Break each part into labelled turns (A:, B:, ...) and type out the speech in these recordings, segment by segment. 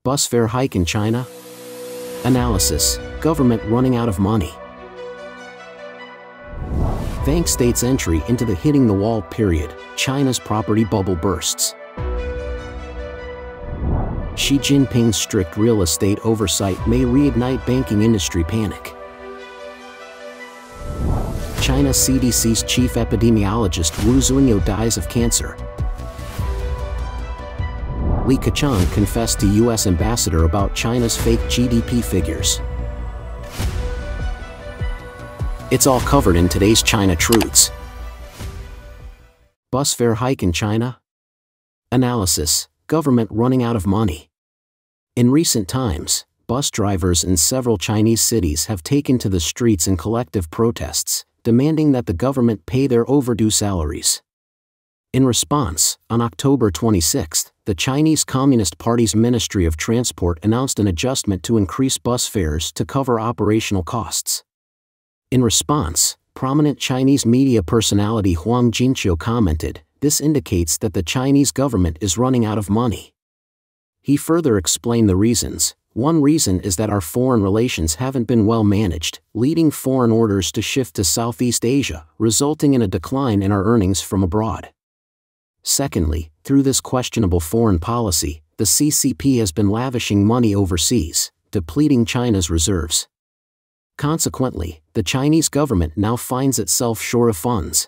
A: Bus fare hike in China? Analysis: government running out of money. Vanke states entry into the hitting the wall period, China's property bubble bursts. Xi Jinping's strict real estate oversight may reignite banking industry panic. China's CDC's chief epidemiologist Zunyou dies of cancer. Keqiang confessed to U.S. ambassador about China's fake GDP figures. It's all covered in today's China Truths. Bus fare hike in China? Analysis: government running out of money. In recent times, bus drivers in several Chinese cities have taken to the streets in collective protests, demanding that the government pay their overdue salaries. In response, on October 26, the Chinese Communist Party's Ministry of Transport announced an adjustment to increase bus fares to cover operational costs. In response, prominent Chinese media personality Huang Jinqiu commented, "This indicates that the Chinese government is running out of money." He further explained the reasons. One reason is that our foreign relations haven't been well managed, leading foreign orders to shift to Southeast Asia, resulting in a decline in our earnings from abroad. Secondly, through this questionable foreign policy, the CCP has been lavishing money overseas, depleting China's reserves. Consequently, the Chinese government now finds itself short of funds.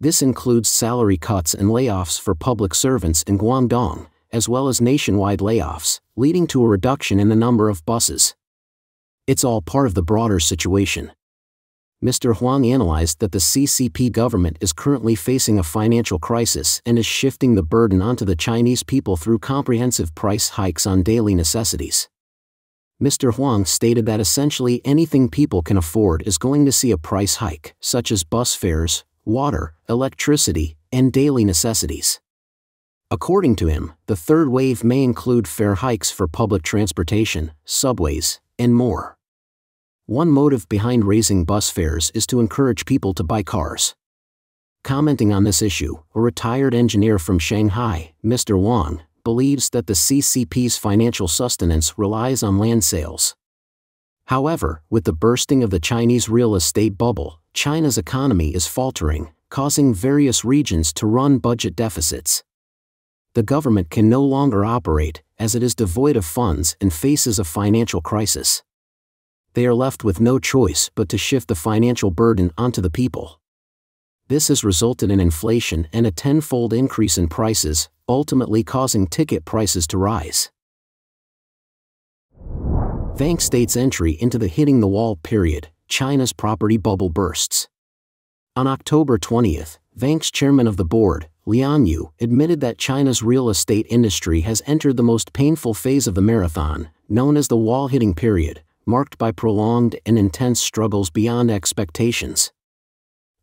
A: This includes salary cuts and layoffs for public servants in Guangdong, as well as nationwide layoffs, leading to a reduction in the number of buses. It's all part of the broader situation. Mr. Huang analyzed that the CCP government is currently facing a financial crisis and is shifting the burden onto the Chinese people through comprehensive price hikes on daily necessities. Mr. Huang stated that essentially anything people can afford is going to see a price hike, such as bus fares, water, electricity, and daily necessities. According to him, the third wave may include fare hikes for public transportation, subways, and more. One motive behind raising bus fares is to encourage people to buy cars. Commenting on this issue, a retired engineer from Shanghai, Mr. Wang, believes that the CCP's financial sustenance relies on land sales. However, with the bursting of the Chinese real estate bubble, China's economy is faltering, causing various regions to run budget deficits. The government can no longer operate, as it is devoid of funds and faces a financial crisis. They are left with no choice but to shift the financial burden onto the people. This has resulted in inflation and a tenfold increase in prices, ultimately causing ticket prices to rise. Vanke states entry into the hitting the wall period, China's property bubble bursts. On October 20, Vanke's chairman of the board, Zunyou, admitted that China's real estate industry has entered the most painful phase of the marathon, known as the wall-hitting period, marked by prolonged and intense struggles beyond expectations.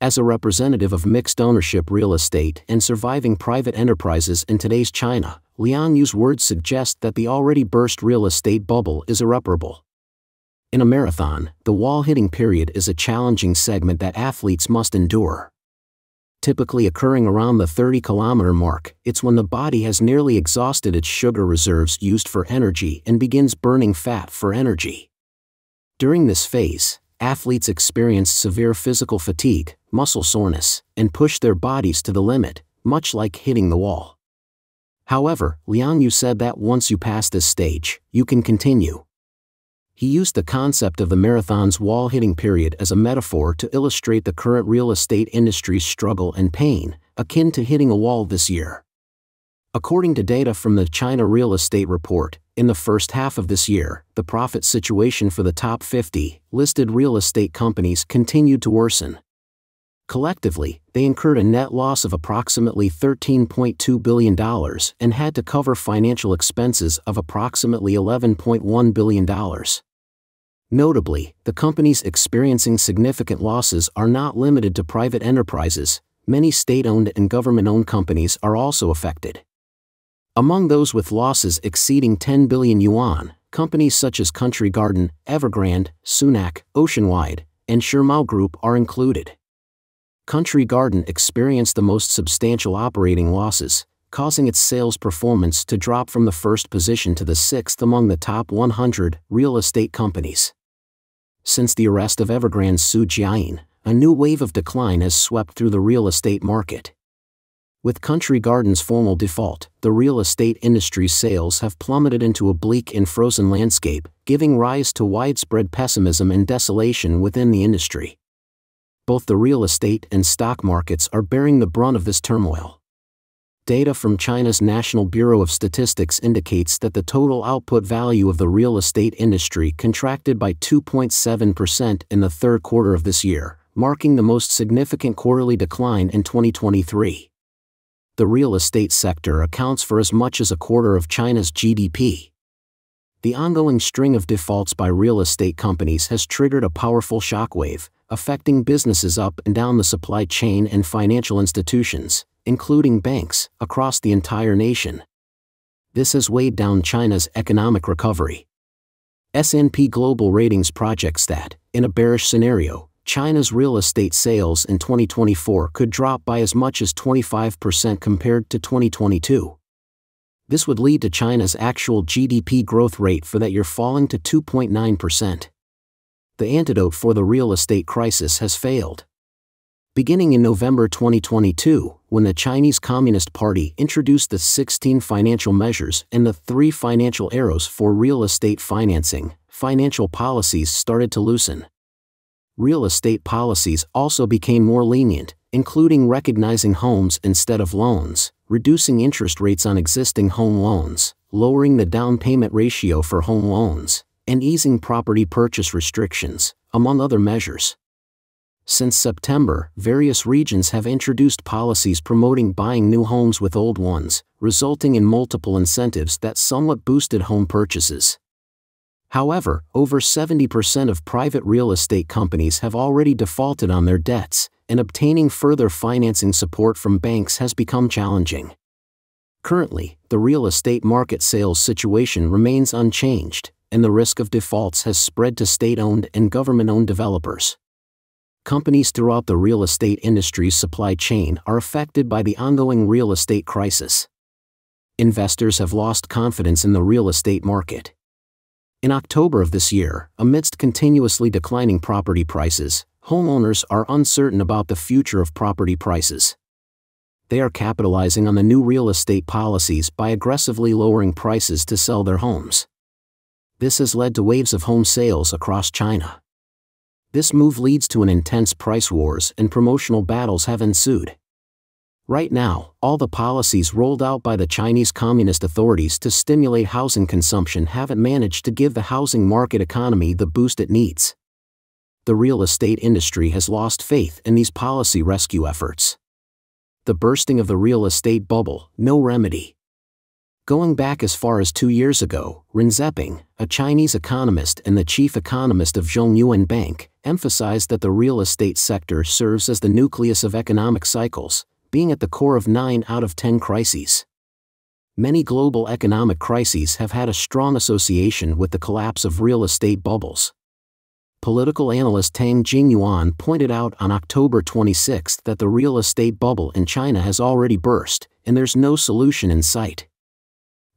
A: As a representative of mixed-ownership real estate and surviving private enterprises in today's China, Zunyou's words suggest that the already burst real estate bubble is irreparable. In a marathon, the wall-hitting period is a challenging segment that athletes must endure. Typically occurring around the 30-kilometer mark, it's when the body has nearly exhausted its sugar reserves used for energy and begins burning fat for energy. During this phase, athletes experience severe physical fatigue, muscle soreness, and push their bodies to the limit, much like hitting the wall. However, Zunyou said that once you pass this stage, you can continue. He used the concept of the marathon's wall-hitting period as a metaphor to illustrate the current real estate industry's struggle and pain, akin to hitting a wall this year. According to data from the China Real Estate Report, in the first half of this year, the profit situation for the top 50 listed real estate companies continued to worsen. Collectively, they incurred a net loss of approximately $13.2 billion and had to cover financial expenses of approximately $11.1 billion. Notably, the companies experiencing significant losses are not limited to private enterprises. Many state-owned and government-owned companies are also affected. Among those with losses exceeding 10 billion yuan, companies such as Country Garden, Evergrande, Sunac, Oceanwide, and Shermao Group are included. Country Garden experienced the most substantial operating losses, causing its sales performance to drop from the first position to the sixth among the top 100 real estate companies. Since the arrest of Evergrande's Zunyou, a new wave of decline has swept through the real estate market. With Country Garden's formal default, the real estate industry's sales have plummeted into a bleak and frozen landscape, giving rise to widespread pessimism and desolation within the industry. Both the real estate and stock markets are bearing the brunt of this turmoil. Data from China's National Bureau of Statistics indicates that the total output value of the real estate industry contracted by 2.7% in the third quarter of this year, marking the most significant quarterly decline in 2023. The real estate sector accounts for as much as a quarter of China's GDP. The ongoing string of defaults by real estate companies has triggered a powerful shockwave, affecting businesses up and down the supply chain and financial institutions, including banks, across the entire nation. This has weighed down China's economic recovery. S&P Global Ratings projects that, in a bearish scenario, China's real estate sales in 2024 could drop by as much as 25% compared to 2022. This would lead to China's actual GDP growth rate for that year falling to 2.9%. The antidote for the real estate crisis has failed. Beginning in November 2022, when the Chinese Communist Party introduced the 16 financial measures and the 3 financial arrows for real estate financing, financial policies started to loosen. Real estate policies also became more lenient, including recognizing homes instead of loans, reducing interest rates on existing home loans, lowering the down payment ratio for home loans, and easing property purchase restrictions, among other measures. Since September, various regions have introduced policies promoting buying new homes with old ones, resulting in multiple incentives that somewhat boosted home purchases. However, over 70% of private real estate companies have already defaulted on their debts, and obtaining further financing support from banks has become challenging. Currently, the real estate market sales situation remains unchanged, and the risk of defaults has spread to state-owned and government-owned developers. Companies throughout the real estate industry's supply chain are affected by the ongoing real estate crisis. Investors have lost confidence in the real estate market. In October of this year, amidst continuously declining property prices, homeowners are uncertain about the future of property prices. They are capitalizing on the new real estate policies by aggressively lowering prices to sell their homes. This has led to waves of home sales across China. This move leads to an intense price wars and promotional battles have ensued. Right now, all the policies rolled out by the Chinese Communist authorities to stimulate housing consumption haven't managed to give the housing market economy the boost it needs. The real estate industry has lost faith in these policy rescue efforts. The bursting of the real estate bubble, no remedy. Going back as far as 2 years ago, Ren Zeping, a Chinese economist and the chief economist of Zunyou Bank, emphasized that the real estate sector serves as the nucleus of economic cycles, being at the core of 9 out of 10 crises. Many global economic crises have had a strong association with the collapse of real estate bubbles. Political analyst Tang Jingyuan pointed out on October 26 that the real estate bubble in China has already burst, and there's no solution in sight.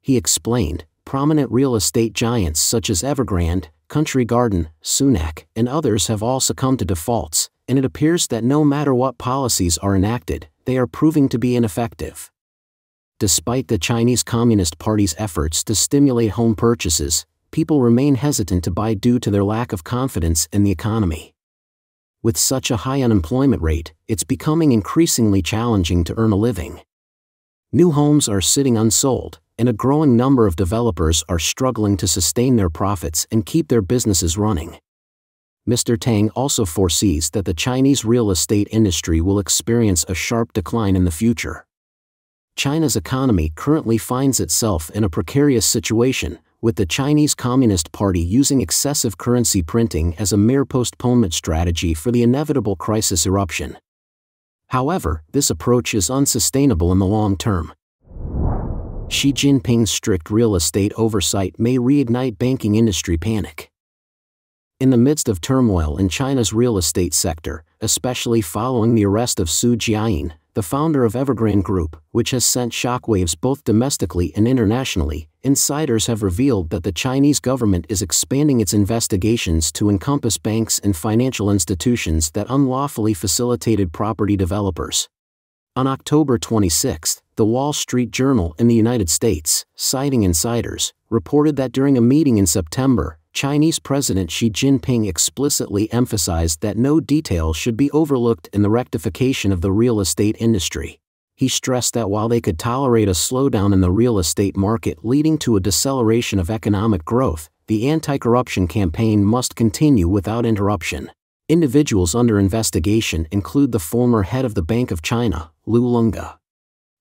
A: He explained, prominent real estate giants such as Evergrande, Country Garden, Sunac, and others have all succumbed to defaults, and it appears that no matter what policies are enacted, they are proving to be ineffective. Despite the Chinese Communist Party's efforts to stimulate home purchases, people remain hesitant to buy due to their lack of confidence in the economy. With such a high unemployment rate, it's becoming increasingly challenging to earn a living. New homes are sitting unsold, and a growing number of developers are struggling to sustain their profits and keep their businesses running. Mr. Tang also foresees that the Chinese real estate industry will experience a sharp decline in the future. China's economy currently finds itself in a precarious situation, with the Chinese Communist Party using excessive currency printing as a mere postponement strategy for the inevitable crisis eruption. However, this approach is unsustainable in the long term. Xi Jinping's strict real estate oversight may reignite banking industry panic. In the midst of turmoil in China's real estate sector, especially following the arrest of Zunyou, the founder of Evergrande Group, which has sent shockwaves both domestically and internationally, insiders have revealed that the Chinese government is expanding its investigations to encompass banks and financial institutions that unlawfully facilitated property developers. On October 26, the Wall Street Journal in the United States, citing insiders, reported that during a meeting in September, Chinese President Xi Jinping explicitly emphasized that no detail should be overlooked in the rectification of the real estate industry. He stressed that while they could tolerate a slowdown in the real estate market leading to a deceleration of economic growth, the anti-corruption campaign must continue without interruption. Individuals under investigation include the former head of the Bank of China, Liu Lunge.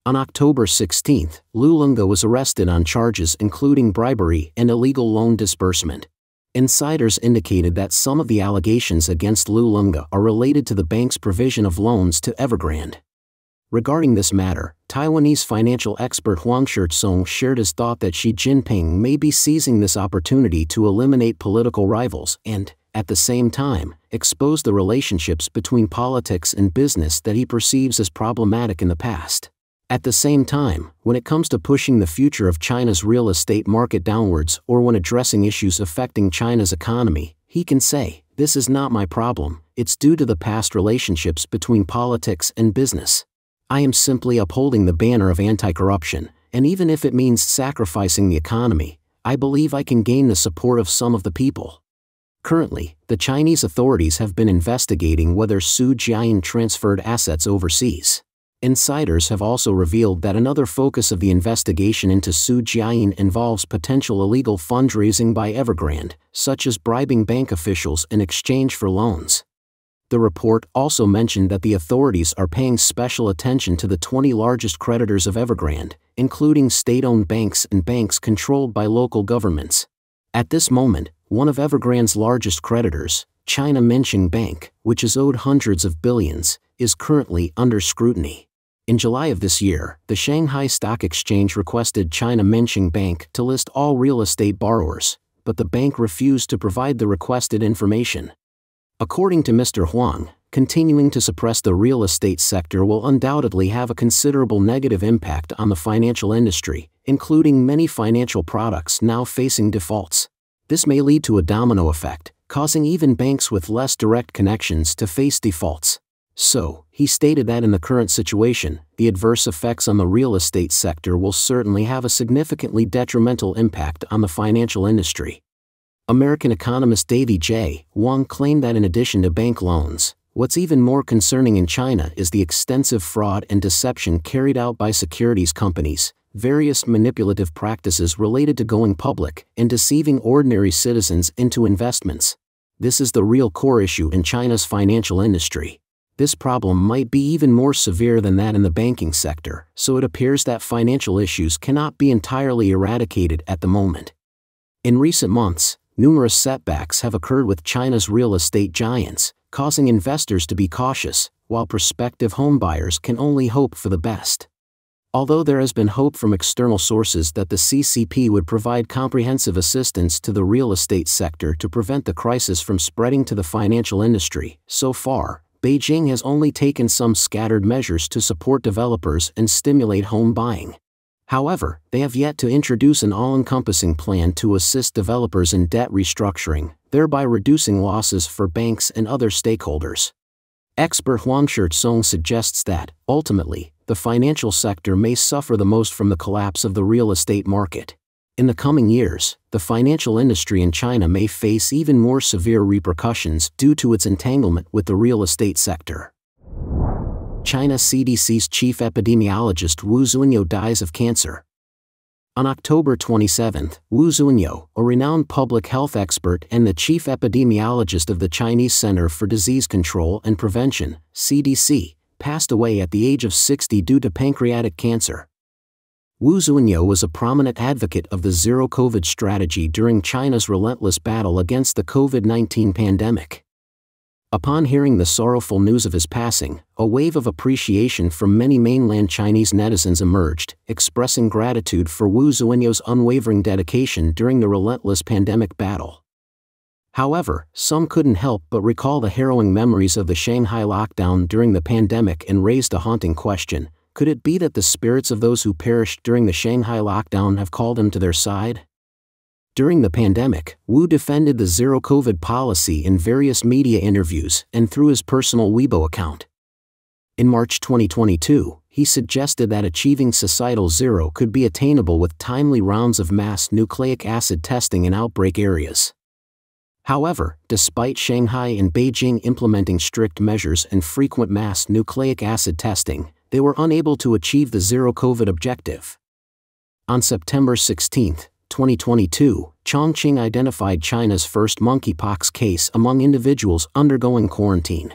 A: On October 16, Liu Lunge was arrested on charges including bribery and illegal loan disbursement. Insiders indicated that some of the allegations against Liu Lunge are related to the bank's provision of loans to Evergrande. Regarding this matter, Taiwanese financial expert Huang Shirtsong shared his thought that Xi Jinping may be seizing this opportunity to eliminate political rivals and, at the same time, expose the relationships between politics and business that he perceives as problematic in the past. At the same time, when it comes to pushing the future of China's real estate market downwards or when addressing issues affecting China's economy, he can say, "This is not my problem, it's due to the past relationships between politics and business. I am simply upholding the banner of anti-corruption, and even if it means sacrificing the economy, I believe I can gain the support of some of the people." Currently, the Chinese authorities have been investigating whether Su Jiayin transferred assets overseas. Insiders have also revealed that another focus of the investigation into Su Jiayin involves potential illegal fundraising by Evergrande, such as bribing bank officials in exchange for loans. The report also mentioned that the authorities are paying special attention to the 20 largest creditors of Evergrande, including state-owned banks and banks controlled by local governments. At this moment, one of Evergrande's largest creditors, China Minsheng Bank, which is owed hundreds of billions, is currently under scrutiny. In July of this year, the Shanghai Stock Exchange requested China Minsheng Bank to list all real estate borrowers, but the bank refused to provide the requested information. According to Mr. Huang, continuing to suppress the real estate sector will undoubtedly have a considerable negative impact on the financial industry, including many financial products now facing defaults. This may lead to a domino effect, causing even banks with less direct connections to face defaults. So, he stated that in the current situation, the adverse effects on the real estate sector will certainly have a significantly detrimental impact on the financial industry. American economist Davy J. Wang claimed that in addition to bank loans, what's even more concerning in China is the extensive fraud and deception carried out by securities companies, various manipulative practices related to going public, and deceiving ordinary citizens into investments. This is the real core issue in China's financial industry. This problem might be even more severe than that in the banking sector, so it appears that financial issues cannot be entirely eradicated at the moment. In recent months, numerous setbacks have occurred with China's real estate giants, causing investors to be cautious, while prospective homebuyers can only hope for the best. Although there has been hope from external sources that the CCP would provide comprehensive assistance to the real estate sector to prevent the crisis from spreading to the financial industry, so far, Beijing has only taken some scattered measures to support developers and stimulate home buying. However, they have yet to introduce an all-encompassing plan to assist developers in debt restructuring, thereby reducing losses for banks and other stakeholders. Expert Huang Shirtsong suggests that, ultimately, the financial sector may suffer the most from the collapse of the real estate market. In the coming years, the financial industry in China may face even more severe repercussions due to its entanglement with the real estate sector. China CDC's chief epidemiologist Wu Zunyou dies of cancer. On October 27, Wu Zunyou, a renowned public health expert and the chief epidemiologist of the Chinese Center for Disease Control and Prevention, CDC, passed away at the age of 60 due to pancreatic cancer. Wu Zunyou was a prominent advocate of the zero-COVID strategy during China's relentless battle against the COVID-19 pandemic. Upon hearing the sorrowful news of his passing, a wave of appreciation from many mainland Chinese netizens emerged, expressing gratitude for Wu Zunyou's unwavering dedication during the relentless pandemic battle. However, some couldn't help but recall the harrowing memories of the Shanghai lockdown during the pandemic and raised a haunting question: could it be that the spirits of those who perished during the Shanghai lockdown have called him to their side? During the pandemic, Wu defended the zero-COVID policy in various media interviews and through his personal Weibo account. In March 2022, he suggested that achieving societal zero could be attainable with timely rounds of mass nucleic acid testing in outbreak areas. However, despite Shanghai and Beijing implementing strict measures and frequent mass nucleic acid testing, they were unable to achieve the zero-COVID objective. On September 16, 2022, Chongqing identified China's first monkeypox case among individuals undergoing quarantine.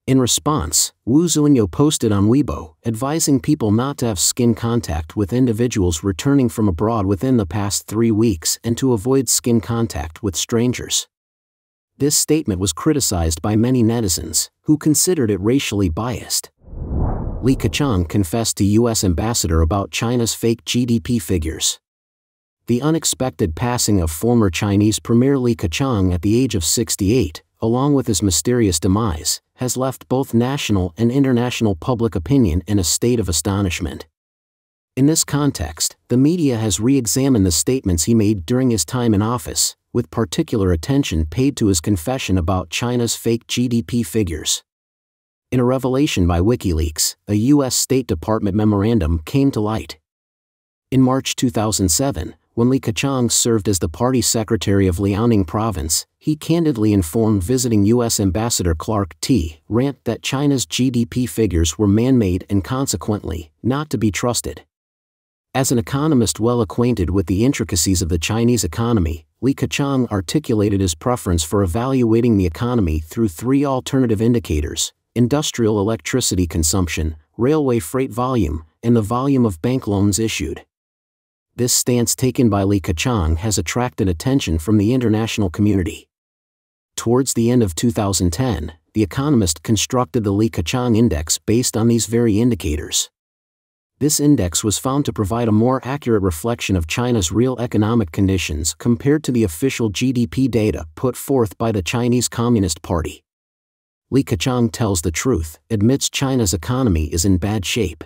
A: In response, Zunyou posted on Weibo, advising people not to have skin contact with individuals returning from abroad within the past 3 weeks and to avoid skin contact with strangers. This statement was criticized by many netizens, who considered it racially biased. Keqiang confessed to U.S. ambassador about China's fake GDP figures. The unexpected passing of former Chinese Premier Keqiang at the age of 68, along with his mysterious demise, has left both national and international public opinion in a state of astonishment. In this context, the media has re-examined the statements he made during his time in office, with particular attention paid to his confession about China's fake GDP figures. In a revelation by WikiLeaks, a U.S. State Department memorandum came to light. In March 2007, when Keqiang served as the party secretary of Liaoning Province, he candidly informed visiting U.S. Ambassador Clark T. Rant that China's GDP figures were man-made and consequently, not to be trusted. As an economist well acquainted with the intricacies of the Chinese economy, Keqiang articulated his preference for evaluating the economy through 3 alternative indicators: industrial electricity consumption, railway freight volume, and the volume of bank loans issued. This stance taken by Keqiang has attracted attention from the international community. Towards the end of 2010, The Economist constructed the Keqiang Index based on these very indicators. This index was found to provide a more accurate reflection of China's real economic conditions compared to the official GDP data put forth by the Chinese Communist Party. Keqiang tells the truth, admits China's economy is in bad shape.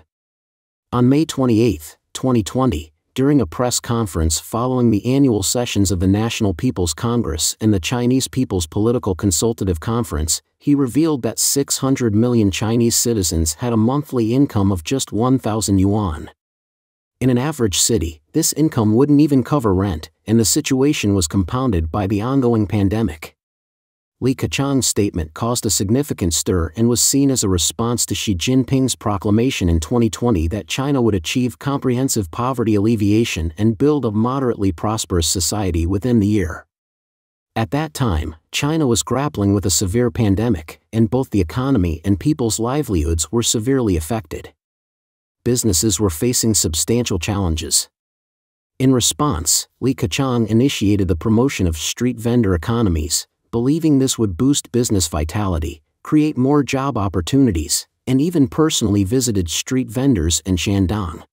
A: On May 28, 2020, during a press conference following the annual sessions of the National People's Congress and the Chinese People's Political Consultative Conference, he revealed that 600 million Chinese citizens had a monthly income of just 1,000 yuan. In an average city, this income wouldn't even cover rent, and the situation was compounded by the ongoing pandemic. Keqiang's statement caused a significant stir and was seen as a response to Xi Jinping's proclamation in 2020 that China would achieve comprehensive poverty alleviation and build a moderately prosperous society within the year. At that time, China was grappling with a severe pandemic, and both the economy and people's livelihoods were severely affected. Businesses were facing substantial challenges. In response, Keqiang initiated the promotion of street vendor economies, believing this would boost business vitality, create more job opportunities, and even personally visited street vendors in Shandong.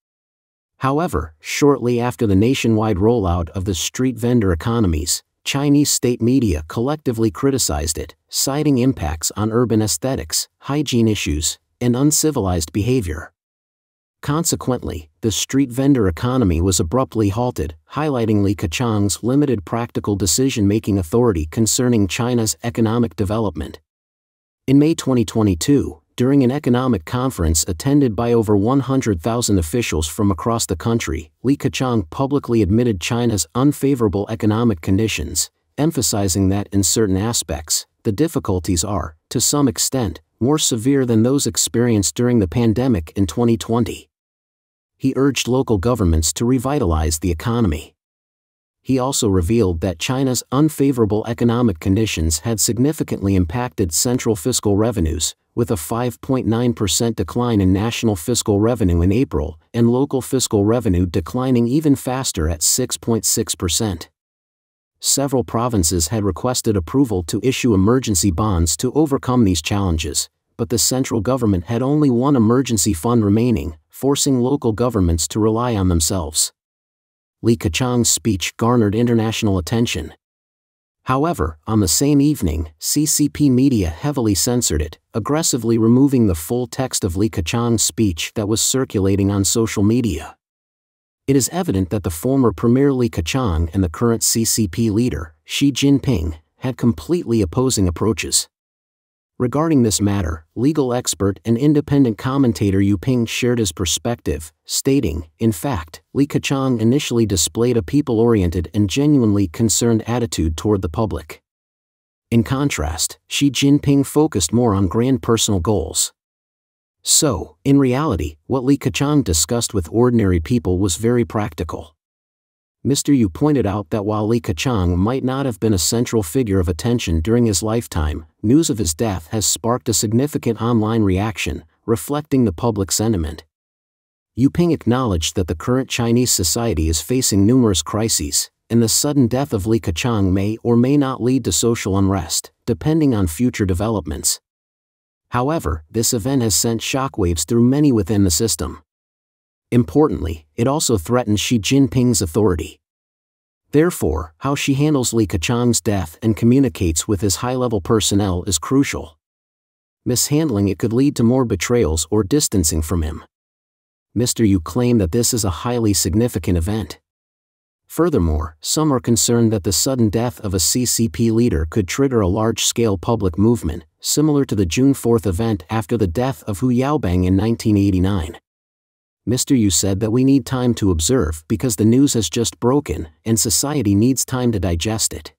A: However, shortly after the nationwide rollout of the street vendor economies, Chinese state media collectively criticized it, citing impacts on urban aesthetics, hygiene issues, and uncivilized behavior. Consequently, the street vendor economy was abruptly halted, highlighting Keqiang's limited practical decision-making authority concerning China's economic development. In May 2022, during an economic conference attended by over 100,000 officials from across the country, Keqiang publicly admitted China's unfavorable economic conditions, emphasizing that in certain aspects, the difficulties are, to some extent, more severe than those experienced during the pandemic in 2020. He urged local governments to revitalize the economy. He also revealed that China's unfavorable economic conditions had significantly impacted central fiscal revenues, with a 5.9% decline in national fiscal revenue in April, and local fiscal revenue declining even faster at 6.6%. Several provinces had requested approval to issue emergency bonds to overcome these challenges, but the central government had only one emergency fund remaining, forcing local governments to rely on themselves. Keqiang's speech garnered international attention. However, on the same evening, CCP media heavily censored it, aggressively removing the full text of Li Keqiang's speech that was circulating on social media. It is evident that the former Premier Li Keqiang and the current CCP leader, Xi Jinping, had completely opposing approaches. Regarding this matter, legal expert and independent commentator Yu Ping shared his perspective, stating, "In fact, Li Keqiang initially displayed a people-oriented and genuinely concerned attitude toward the public. In contrast, Xi Jinping focused more on grand personal goals." So, in reality, what Li Keqiang discussed with ordinary people was very practical. Mr. Yu pointed out that while Li Keqiang might not have been a central figure of attention during his lifetime, news of his death has sparked a significant online reaction, reflecting the public sentiment. Yu Ping acknowledged that the current Chinese society is facing numerous crises, and the sudden death of Li Keqiang may or may not lead to social unrest, depending on future developments. However, this event has sent shockwaves through many within the system. Importantly, it also threatens Xi Jinping's authority. Therefore, how Xi handles Li Keqiang's death and communicates with his high-level personnel is crucial. Mishandling it could lead to more betrayals or distancing from him. Mr. Yu claimed that this is a highly significant event. Furthermore, some are concerned that the sudden death of a CCP leader could trigger a large-scale public movement, similar to the June 4th event after the death of Hu Yaobang in 1989. Mr. Yu said that we need time to observe because the news has just broken, and society needs time to digest it.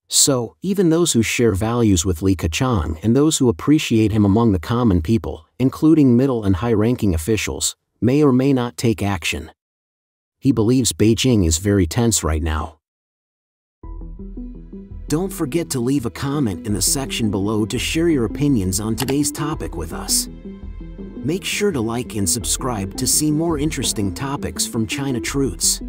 A: So, even those who share values with Li Keqiang and those who appreciate him among the common people, including middle and high-ranking officials, may or may not take action. He believes Beijing is very tense right now. Don't forget to leave a comment in the section below to share your opinions on today's topic with us. Make sure to like and subscribe to see more interesting topics from China Truths.